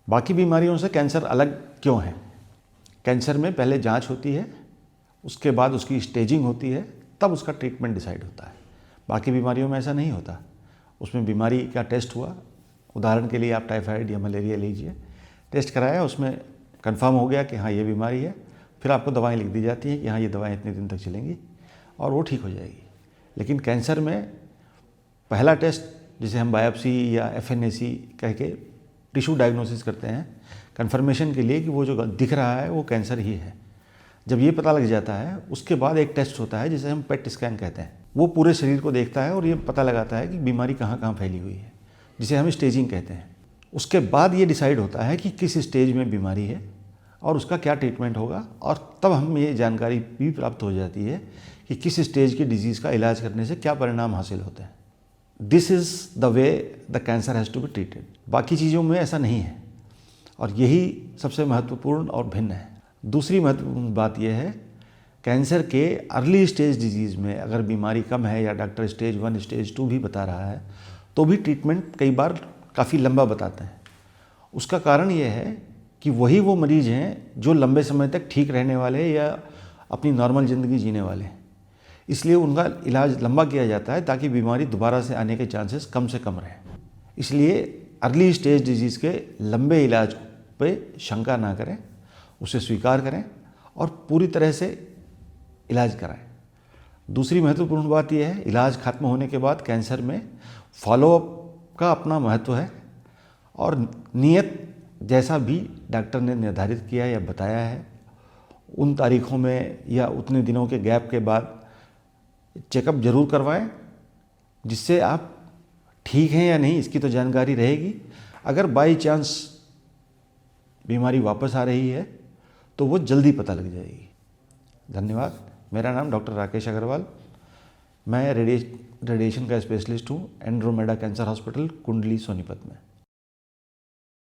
बाकी बीमारियों से कैंसर अलग क्यों है? कैंसर में पहले जांच होती है, उसके बाद उसकी स्टेजिंग होती है, तब उसका ट्रीटमेंट डिसाइड होता है। बाकी बीमारियों में ऐसा नहीं होता। उसमें बीमारी का टेस्ट हुआ, उदाहरण के लिए आप टाइफाइड या मलेरिया लीजिए, टेस्ट कराया, उसमें कंफर्म हो गया कि हाँ ये बीमारी है, फिर आपको दवाएं लिख दी जाती हैं कि हाँ ये दवाएं इतने दिन तक चलेंगी और वो ठीक हो जाएगी। लेकिन कैंसर में पहला टेस्ट जिसे हम बायोप्सी या FNAC कह के टिश्यू डायग्नोसिस करते हैं कंफर्मेशन के लिए कि वो जो दिख रहा है वो कैंसर ही है। जब ये पता लग जाता है उसके बाद एक टेस्ट होता है जिसे हम पेट स्कैन कहते हैं। वो पूरे शरीर को देखता है और ये पता लगाता है कि बीमारी कहाँ कहाँ फैली हुई है, जिसे हम स्टेजिंग कहते हैं। उसके बाद ये डिसाइड होता है कि किस स्टेज में बीमारी है और उसका क्या ट्रीटमेंट होगा, और तब हम ये जानकारी भी प्राप्त हो जाती है कि किस स्टेज की डिजीज़ का इलाज करने से क्या परिणाम हासिल होते हैं। This is the way the cancer has to be treated. बाकी चीज़ों में ऐसा नहीं है और यही सबसे महत्वपूर्ण और भिन्न है। दूसरी महत्वपूर्ण बात यह है, कैंसर के अर्ली स्टेज डिजीज़ में अगर बीमारी कम है या डॉक्टर स्टेज 1 स्टेज 2 भी बता रहा है तो भी ट्रीटमेंट कई बार काफ़ी लंबा बताते हैं। उसका कारण यह है कि वही वो मरीज़ हैं जो लंबे समय तक ठीक रहने वाले या अपनी नॉर्मल ज़िंदगी जीने वाले हैं, इसलिए उनका इलाज लंबा किया जाता है ताकि बीमारी दोबारा से आने के चांसेस कम से कम रहें। इसलिए अर्ली स्टेज डिजीज़ के लंबे इलाज पे शंका ना करें, उसे स्वीकार करें और पूरी तरह से इलाज कराएं। दूसरी महत्वपूर्ण बात यह है, इलाज खत्म होने के बाद कैंसर में फॉलोअप का अपना महत्व है और नियत जैसा भी डॉक्टर ने निर्धारित किया या बताया है उन तारीखों में या उतने दिनों के गैप के बाद चेकअप जरूर करवाएं, जिससे आप ठीक हैं या नहीं इसकी तो जानकारी रहेगी। अगर बाई चांस बीमारी वापस आ रही है तो वो जल्दी पता लग जाएगी। धन्यवाद। मेरा नाम डॉक्टर राकेश अग्रवाल, मैं रेडिएशन का स्पेशलिस्ट हूँ एंड्रोमेडा कैंसर हॉस्पिटल, कुंडली, सोनीपत में।